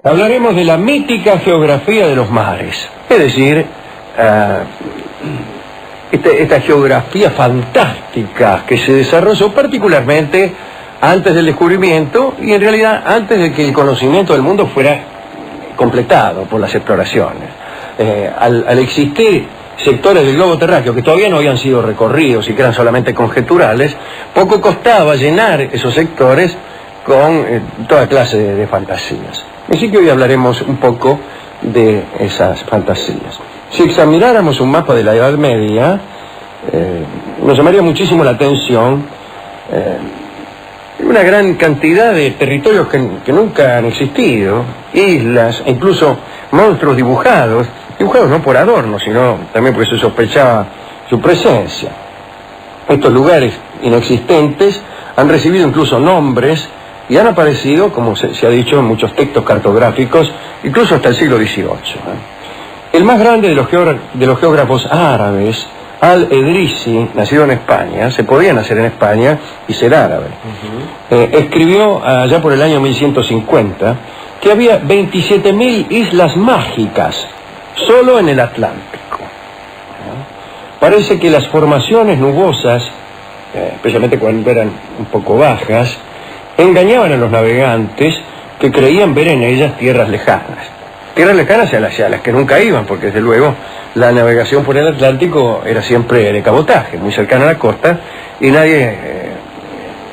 Hablaremos de la mítica geografía de los mares, es decir, esta geografía fantástica que se desarrolló particularmente antes del descubrimiento y en realidad antes de que el conocimiento del mundo fuera completado por las exploraciones. Al existir sectores del globo terráqueo que todavía no habían sido recorridos y que eran solamente conjeturales, poco costaba llenar esos sectores con toda clase de fantasías. Así que hoy hablaremos un poco de esas fantasías. Si examináramos un mapa de la Edad Media, nos llamaría muchísimo la atención una gran cantidad de territorios que nunca han existido, islas, e incluso monstruos dibujados no por adorno, sino también porque se sospechaba su presencia. Estos lugares inexistentes han recibido incluso nombres y han aparecido, como se ha dicho, en muchos textos cartográficos, incluso hasta el siglo XVIII. El más grande de los geógrafos árabes, Al-Edrisi, nacido en España, se podía nacer en España y ser árabe, escribió allá por el año 1150 que había 27.000 islas mágicas solo en el Atlántico. Parece que las formaciones nubosas, especialmente cuando eran un poco bajas, engañaban a los navegantes que creían ver en ellas tierras lejanas hacia las que nunca iban, porque desde luego la navegación por el Atlántico era siempre de cabotaje, muy cercana a la costa, y nadie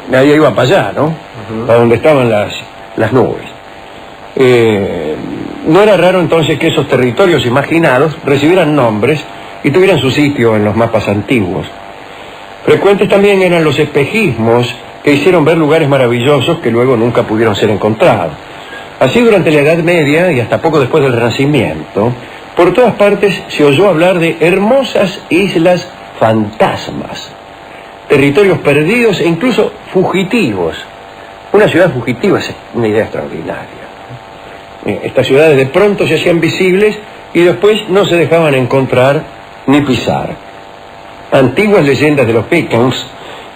iba para allá, ¿no? A donde estaban las nubes. No era raro entonces que esos territorios imaginados recibieran nombres y tuvieran su sitio en los mapas antiguos. Frecuentes también eran los espejismos que hicieron ver lugares maravillosos que luego nunca pudieron ser encontrados. Así, durante la Edad Media y hasta poco después del Renacimiento, por todas partes se oyó hablar de hermosas islas fantasmas, territorios perdidos e incluso fugitivos. Una ciudad fugitiva es una idea extraordinaria. Estas ciudades de pronto se hacían visibles y después no se dejaban encontrar ni pisar. Antiguas leyendas de los vikings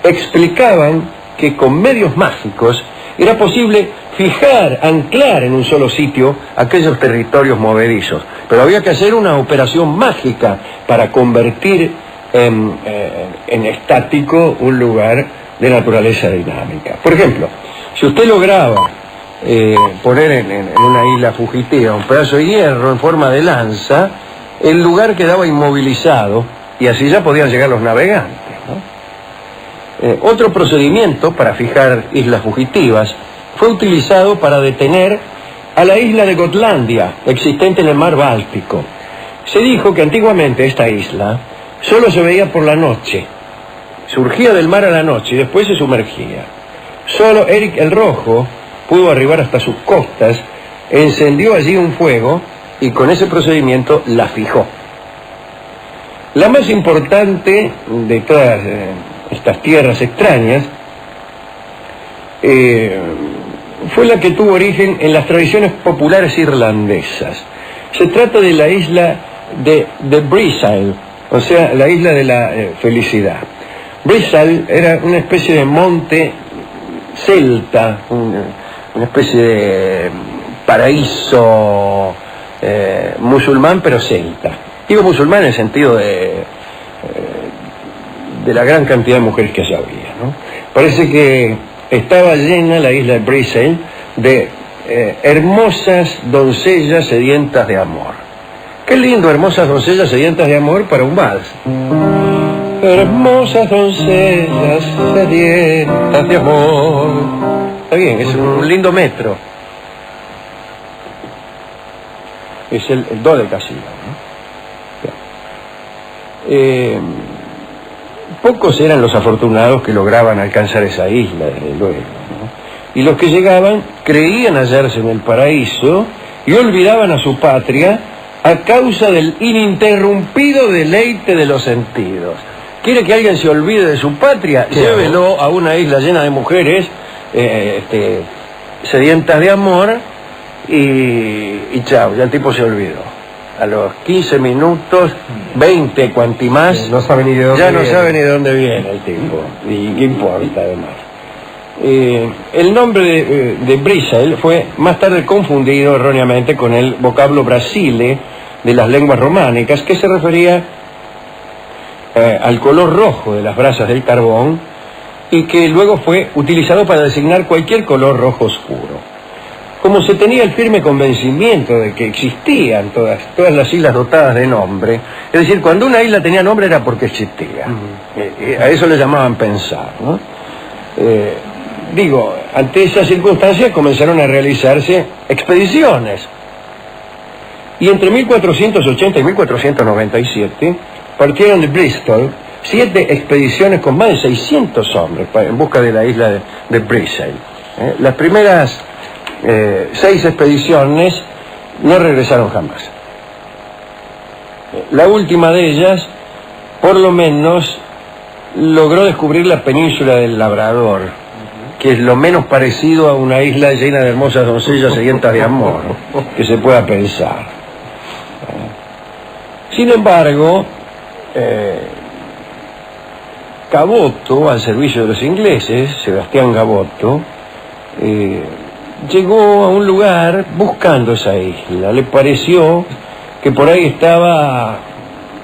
explicaban que con medios mágicos era posible anclar en un solo sitio aquellos territorios movedizos, pero había que hacer una operación mágica para convertir en estático un lugar de naturaleza dinámica. Por ejemplo, si usted lograba poner en una isla fugitiva un pedazo de hierro en forma de lanza, el lugar quedaba inmovilizado y así ya podían llegar los navegantes, ¿no? Otro procedimiento para fijar islas fugitivas fue utilizado para detener a la isla de Gotlandia, existente en el mar Báltico. Se dijo que antiguamente esta isla solo se veía por la noche, surgía del mar a la noche y después se sumergía. Solo Eric el Rojo pudo arribar hasta sus costas, encendió allí un fuego y con ese procedimiento la fijó. La más importante de todas estas tierras extrañas fue la que tuvo origen en las tradiciones populares irlandesas. Se trata de la isla de Breasail, o sea, la isla de la felicidad. Breasail era una especie de monte celta, una especie de paraíso musulmán, pero celta. Digo musulmán en el sentido de la gran cantidad de mujeres que allá había, ¿no? Parece que estaba llena la isla de Breasail de hermosas doncellas sedientas de amor. Qué lindo, hermosas doncellas sedientas de amor para un vals. Hermosas doncellas sedientas de amor. Está bien, es un lindo metro. Es el do del casino, ¿no? Pocos eran los afortunados que lograban alcanzar esa isla, desde luego, ¿no? Y los que llegaban creían hallarse en el paraíso y olvidaban a su patria a causa del ininterrumpido deleite de los sentidos. ¿Quiere que alguien se olvide de su patria? Llévelo a una isla llena de mujeres sedientas de amor y chao, ya el tipo se olvidó. A los 15 minutos, 20, cuanti más, no sabe ni de dónde ya viene. No sabe ni de dónde viene el tipo, y qué importa además. El nombre de Brissail fue más tarde confundido erróneamente con el vocablo Brasile de las lenguas románicas, que se refería al color rojo de las brasas del carbón y que luego fue utilizado para designar cualquier color rojo oscuro. Como se tenía el firme convencimiento de que existían todas las islas dotadas de nombre, es decir, cuando una isla tenía nombre era porque existía. A eso le llamaban pensar, ¿no? Ante esas circunstancias comenzaron a realizarse expediciones. Y entre 1480 y 1497 partieron de Bristol 7 expediciones con más de 600 hombres en busca de la isla de Brissail. Las primeras 6 expediciones no regresaron jamás. La última de ellas, por lo menos, logró descubrir la península del Labrador, que es lo menos parecido a una isla llena de hermosas doncellas sedientas de amor que se pueda pensar. Sin embargo, Caboto, al servicio de los ingleses, Sebastián Caboto, llegó a un lugar buscando esa isla. Le pareció que por ahí estaba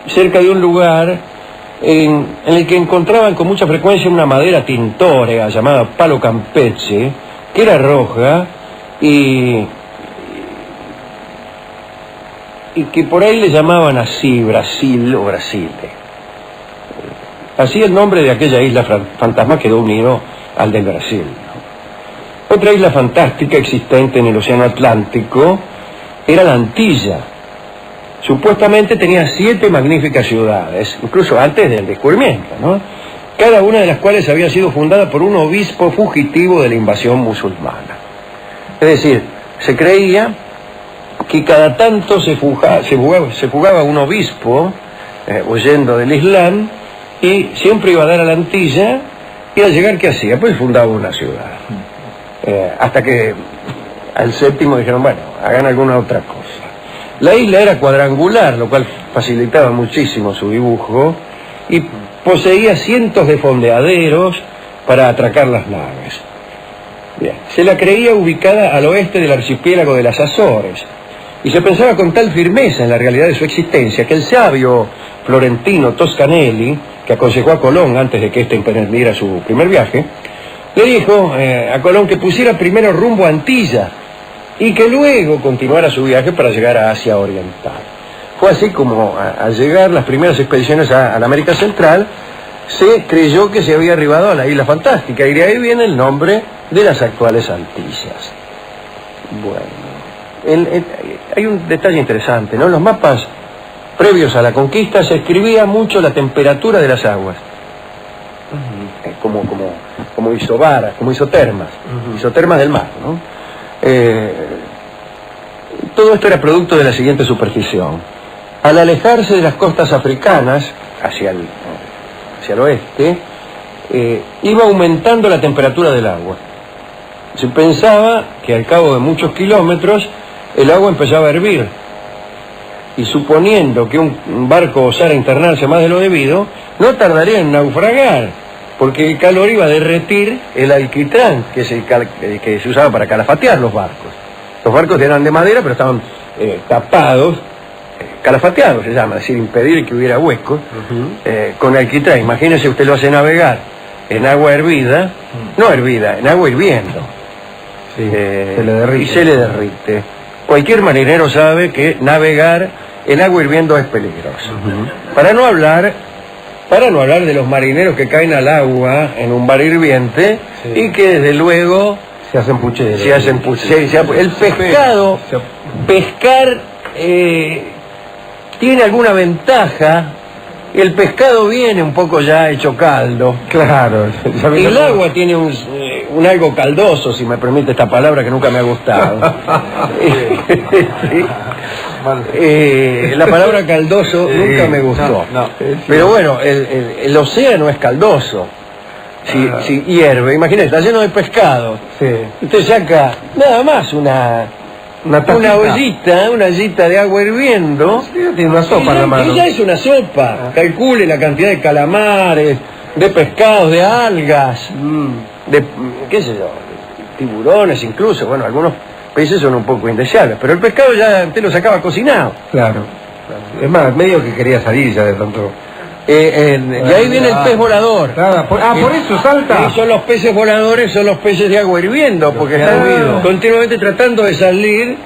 cerca de un lugar en el que encontraban con mucha frecuencia una madera tintórea llamada palo campeche, que era roja y que por ahí le llamaban así Brasil o Brasile. Así el nombre de aquella isla fantasma quedó unido al del Brasil. Otra isla fantástica existente en el Océano Atlántico era la Antilla. Supuestamente tenía 7 magníficas ciudades, incluso antes del descubrimiento, ¿no? Cada una de las cuales había sido fundada por un obispo fugitivo de la invasión musulmana. Es decir, se creía que cada tanto se fugaba un obispo huyendo del Islam y siempre iba a dar a la Antilla y al llegar, ¿qué hacía? Pues fundaba una ciudad. Hasta que al 7º dijeron, bueno, hagan alguna otra cosa. La isla era cuadrangular, lo cual facilitaba muchísimo su dibujo, y poseía cientos de fondeaderos para atracar las naves. Bien. Se la creía ubicada al oeste del archipiélago de las Azores, y se pensaba con tal firmeza en la realidad de su existencia que el sabio florentino Toscanelli, que aconsejó a Colón antes de que éste emprendiera su primer viaje, le dijo a Colón que pusiera primero rumbo a Antilla y que luego continuara su viaje para llegar a Asia Oriental. Fue así como al llegar las primeras expediciones a la América Central, se creyó que se había arribado a la Isla Fantástica, y de ahí viene el nombre de las actuales Antillas. Bueno, hay un detalle interesante, ¿no? En los mapas previos a la conquista se escribía mucho la temperatura de las aguas, como isobaras, como isotermas, isotermas del mar, ¿no? Todo esto era producto de la siguiente superstición. Al alejarse de las costas africanas hacia el oeste, iba aumentando la temperatura del agua. Se pensaba que al cabo de muchos kilómetros el agua empezaba a hervir, y suponiendo que un barco osara internarse más de lo debido, no tardaría en naufragar, porque el calor iba a derretir el alquitrán, que es el que se usaba para calafatear los barcos. Los barcos eran de madera, pero estaban tapados, calafateados se llama, es decir, impedir que hubiera huecos, con alquitrán. Imagínese, usted lo hace navegar en agua hervida, no hervida, en agua hirviendo. Sí, se le derrite. Y se le derrite. Cualquier marinero sabe que navegar en agua hirviendo es peligroso. Para no hablar de los marineros que caen al agua en un bar hirviente, y que desde luego se hacen pucheros. El pescado, pescar tiene alguna ventaja. El pescado viene un poco ya hecho caldo. Claro. El agua tiene un algo caldoso, si me permite esta palabra que nunca me ha gustado. La palabra caldoso nunca me gustó. Pero bueno, el océano es caldoso. Si hierve, imagínate, está lleno de pescado. Usted saca nada más una ollita de agua hirviendo. Tiene una sopa en la mano. Ya es una sopa. Calcule la cantidad de calamares, de pescados, de algas, qué sé yo, tiburones incluso, bueno, algunos peces son un poco indeseables, pero el pescado ya te lo sacaba cocinado. Claro. Es más, medio que quería salir ya de tanto. Y ahí viene el pez volador. Nada, por eso salta. Y son los peces voladores, son los peces de agua hirviendo, porque están continuamente tratando de salir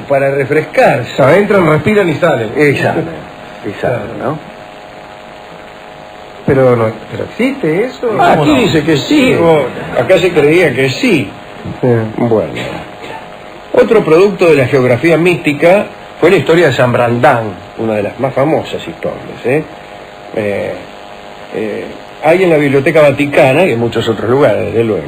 para refrescarse. Se adentran, respiran y salen. Exacto, ¿no? Pero existe eso. Aquí dice que sí, acá se creía que sí. Bueno. Otro producto de la geografía mística fue la historia de San Brandán, una de las más famosas historias. Hay en la Biblioteca Vaticana y en muchos otros lugares, desde luego,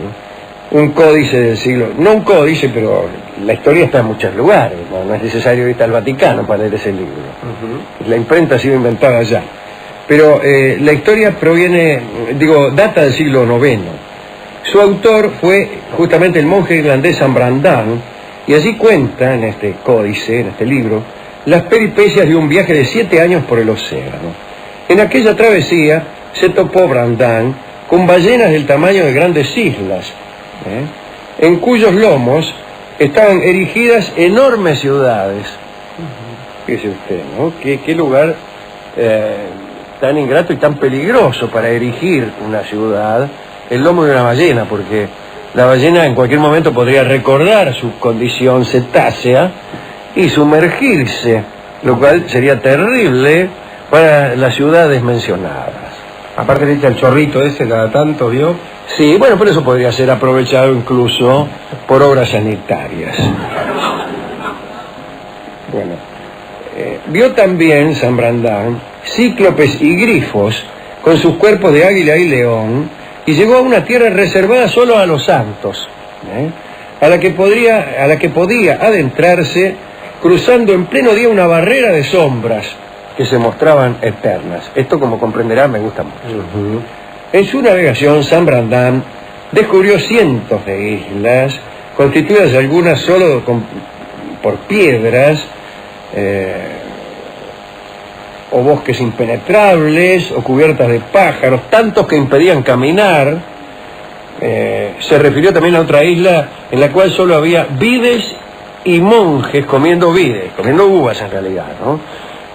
un códice del siglo, no un códice, pero la historia está en muchos lugares, no es necesario ir al Vaticano para leer ese libro. La imprenta ha sido inventada allá. Pero la historia data del siglo IX. Su autor fue justamente el monje irlandés San Brandán, y allí cuenta, en este códice, en este libro, las peripecias de un viaje de 7 años por el océano. En aquella travesía se topó Brandán con ballenas del tamaño de grandes islas, en cuyos lomos estaban erigidas enormes ciudades. Fíjese usted, ¿no? ¿Qué lugar tan ingrato y tan peligroso para erigir una ciudad, el lomo de una ballena, porque la ballena en cualquier momento podría recordar su condición cetácea y sumergirse, lo cual sería terrible para las ciudades mencionadas. Aparte le echa el chorrito ese cada tanto, ¿vio? Sí, bueno, por eso podría ser aprovechado incluso por obras sanitarias. Bueno, vio también San Brandán cíclopes y grifos con sus cuerpos de águila y león, y llegó a una tierra reservada solo a los santos, a la que podía adentrarse cruzando en pleno día una barrera de sombras que se mostraban eternas. Esto, como comprenderán, me gusta mucho. En su navegación, San Brandán descubrió cientos de islas, constituidas algunas solo por piedras, o bosques impenetrables, o cubiertas de pájaros, tantos que impedían caminar. Se refirió también a otra isla en la cual solo había vides y monjes comiendo uvas en realidad, ¿no?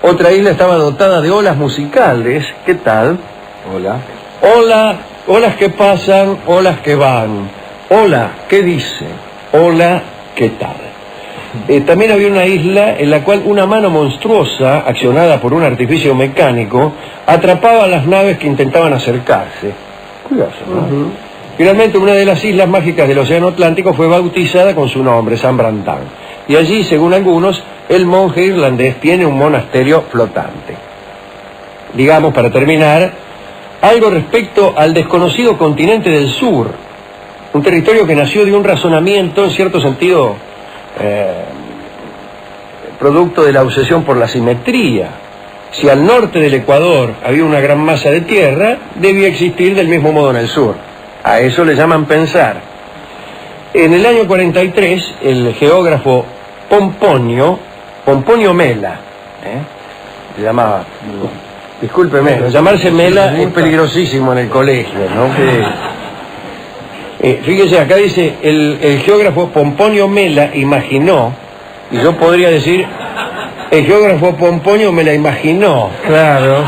Otra isla estaba dotada de olas musicales. ¿Qué tal? Olas que pasan, olas que van. Hola, ¿qué dice? Hola, ¿qué tal? También había una isla en la cual una mano monstruosa, accionada por un artificio mecánico, atrapaba a las naves que intentaban acercarse. Curioso, ¿no? Finalmente, una de las islas mágicas del Océano Atlántico fue bautizada con su nombre, San Brandán. Y allí, según algunos, el monje irlandés tiene un monasterio flotante. Digamos, para terminar, algo respecto al desconocido continente del sur, un territorio que nació de un razonamiento, en cierto sentido, producto de la obsesión por la simetría. Si al norte del Ecuador había una gran masa de tierra, debía existir del mismo modo en el sur. A eso le llaman pensar. En el año 43, el geógrafo Pomponio Mela, se llamaba, discúlpeme, llamarse Mela es peligrosísimo en el colegio, ¿no? Fíjese, acá dice, el geógrafo Pomponio Mela imaginó, y yo podría decir, el geógrafo Pomponio me la imaginó. Claro.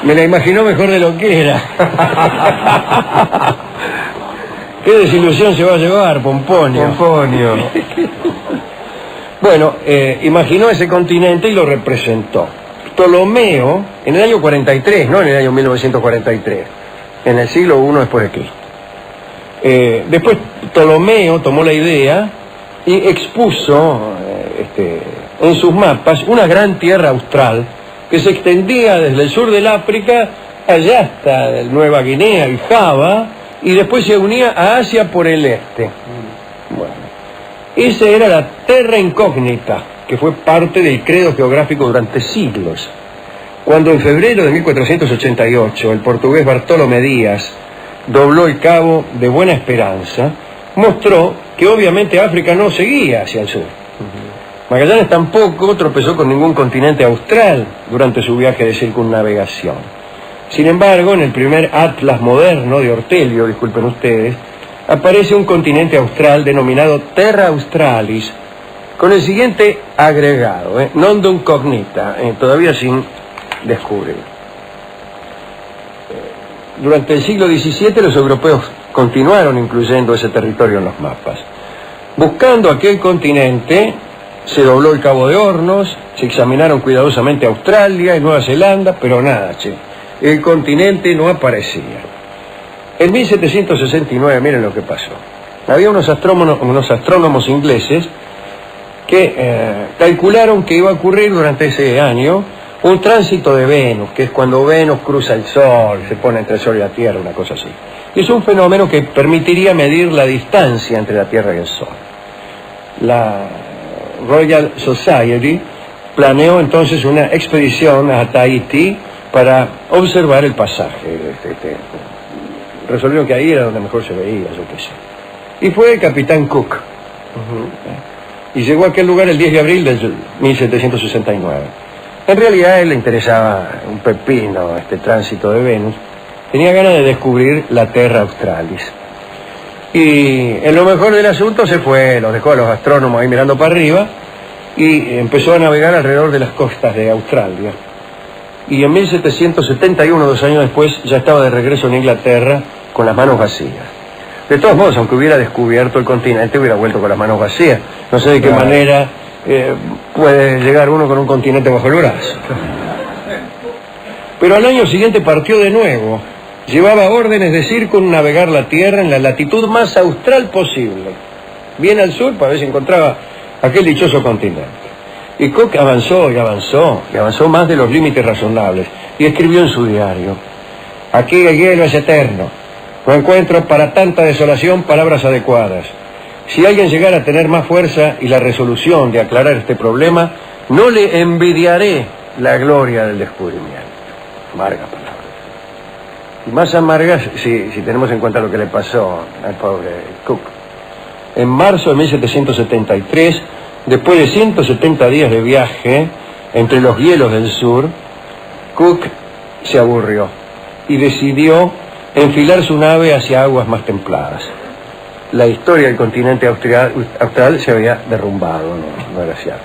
Me la imaginó mejor de lo que era. ¿Qué desilusión se va a llevar, Pomponio? Bueno, imaginó ese continente y lo representó. Ptolomeo, en el año 43, no en el año 1943, en el siglo I después de Cristo. Después Ptolomeo tomó la idea y expuso en sus mapas una gran tierra austral que se extendía desde el sur del África allá hasta Nueva Guinea y Java, y después se unía a Asia por el este. Bueno, esa era la terra incógnita, que fue parte del credo geográfico durante siglos. Cuando en febrero de 1488 el portugués Bartolomé Díaz dobló el cabo de Buena Esperanza, mostró que obviamente África no seguía hacia el sur. Magallanes tampoco tropezó con ningún continente austral durante su viaje de circunnavegación. Sin embargo, en el primer atlas moderno de Ortelio, disculpen ustedes, aparece un continente austral denominado Terra Australis, con el siguiente agregado, non cognita, todavía sin descubrir. Durante el siglo XVII los europeos continuaron incluyendo ese territorio en los mapas. Buscando aquel continente, se dobló el Cabo de Hornos, se examinaron cuidadosamente Australia y Nueva Zelanda, pero nada, el continente no aparecía. En 1769, miren lo que pasó. Había unos astrónomos ingleses que calcularon que iba a ocurrir durante ese año un tránsito de Venus, que es cuando Venus cruza el Sol, se pone entre el Sol y la Tierra, una cosa así. Es un fenómeno que permitiría medir la distancia entre la Tierra y el Sol. La Royal Society planeó entonces una expedición a Tahití para observar el pasaje. Resolvieron que ahí era donde mejor se veía, yo qué sé. Y fue el capitán Cook. Y llegó a aquel lugar el 10 de abril de 1769. En realidad a él le interesaba un pepino este tránsito de Venus. Tenía ganas de descubrir la Terra Australis. Y en lo mejor del asunto se fue, los dejó a los astrónomos ahí mirando para arriba y empezó a navegar alrededor de las costas de Australia. Y en 1771, 2 años después, ya estaba de regreso en Inglaterra con las manos vacías. De todos modos, aunque hubiera descubierto el continente, hubiera vuelto con las manos vacías. No sé de qué manera puede llegar uno con un continente bajo el brazo. Pero al año siguiente partió de nuevo. Llevaba órdenes de circunnavegar la Tierra en la latitud más austral posible, bien al sur, para ver si encontraba aquel dichoso continente. Y Cook avanzó y avanzó, y avanzó más de los límites razonables, y escribió en su diario: aquí el hielo es eterno, no encuentro para tanta desolación palabras adecuadas. Si alguien llegara a tener más fuerza y la resolución de aclarar este problema, no le envidiaré la gloria del descubrimiento. Amarga palabra. Y más amargas si tenemos en cuenta lo que le pasó al pobre Cook. En marzo de 1773, después de 170 días de viaje entre los hielos del sur, Cook se aburrió y decidió enfilar su nave hacia aguas más templadas. La historia del continente austral se había derrumbado, no era cierto.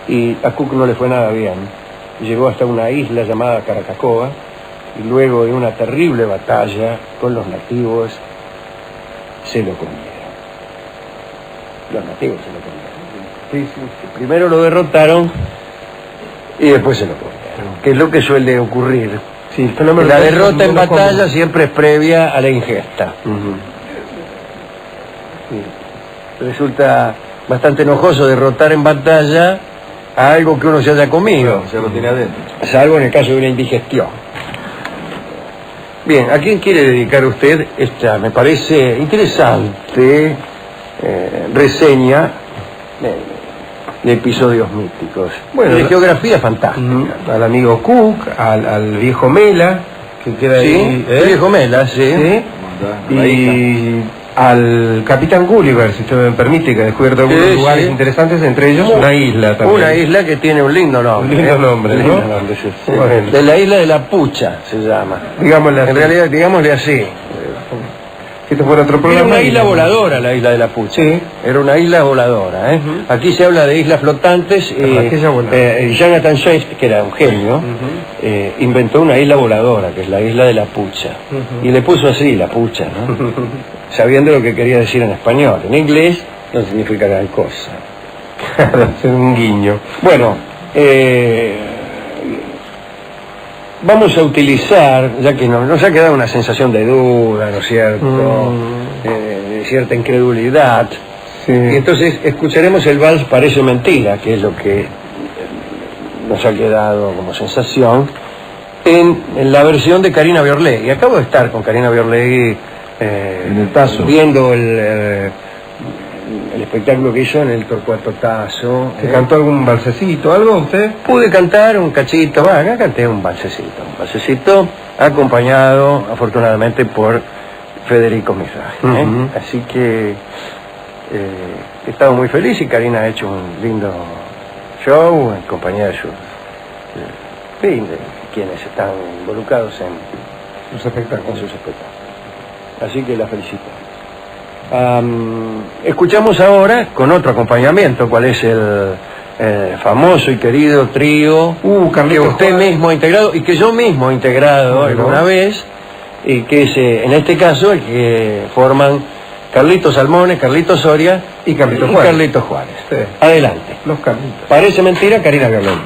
Y a Cook no le fue nada bien. Llegó hasta una isla llamada Caracacoa, y luego de una terrible batalla con los nativos, se lo comieron. Los nativos se lo comieron. Sí. Primero lo derrotaron y después se lo comieron, que es lo que suele ocurrir. Sí, la derrota en batalla siempre es previa a la ingesta. Sí. Resulta bastante enojoso derrotar en batalla a algo que uno se haya comido. No, se lo tiene adentro. Salvo en el caso de una indigestión. Bien, ¿a quién quiere dedicar usted esta, me parece interesante, reseña de episodios míticos? Bueno, de geografía fantástica. Al amigo Cook, al viejo Mela, que queda ahí. El viejo Mela, sí. Y al capitán Gulliver, si usted me permite, que ha descubierto algunos lugares interesantes, entre ellos una isla también. Una isla que tiene un lindo nombre. Un lindo nombre, ¿no? Lindo nombre, sí. Bueno. De la isla de la Pucha se llama. Digámosle así. En realidad, digámosle así. Si esto fuera otro programa. Era una isla voladora, la isla de la Pucha. Sí. Era una isla voladora. Aquí se habla de islas flotantes. Jonathan Swift, que era un genio, inventó una isla voladora, que es la isla de la Pucha. Y le puso así, la Pucha, ¿no? Sabiendo lo que quería decir en español. En inglés no significa gran cosa. Es un guiño. Bueno, vamos a utilizar, ya que nos ha quedado una sensación de duda, ¿no es cierto? De cierta incredulidad. Sí. Y entonces escucharemos el vals Parece Mentira, que es lo que nos ha quedado como sensación, en la versión de Karina Biorlegui. Acabo de estar con Karina Biorlegui en el Tazo, viendo el espectáculo que hizo en el Torcuato Tazo. ¿Se cantó algún balsecito, algo usted? Pude cantar un cachito, acá canté un balsecito acompañado afortunadamente por Federico Mizrahi. Así que he estado muy feliz y Karina ha hecho un lindo show en compañía de de quienes están involucrados en sus espectáculos. Así que la felicito. Escuchamos ahora con otro acompañamiento cuál es el famoso y querido trío que usted mismo ha integrado y que yo mismo he integrado alguna vez, y que es en este caso el que forman Carlitos Salmones, Carlitos Soria y Carlitos Juárez. Sí. Adelante. Los Carlitos. Parece mentira, Karina Garlón.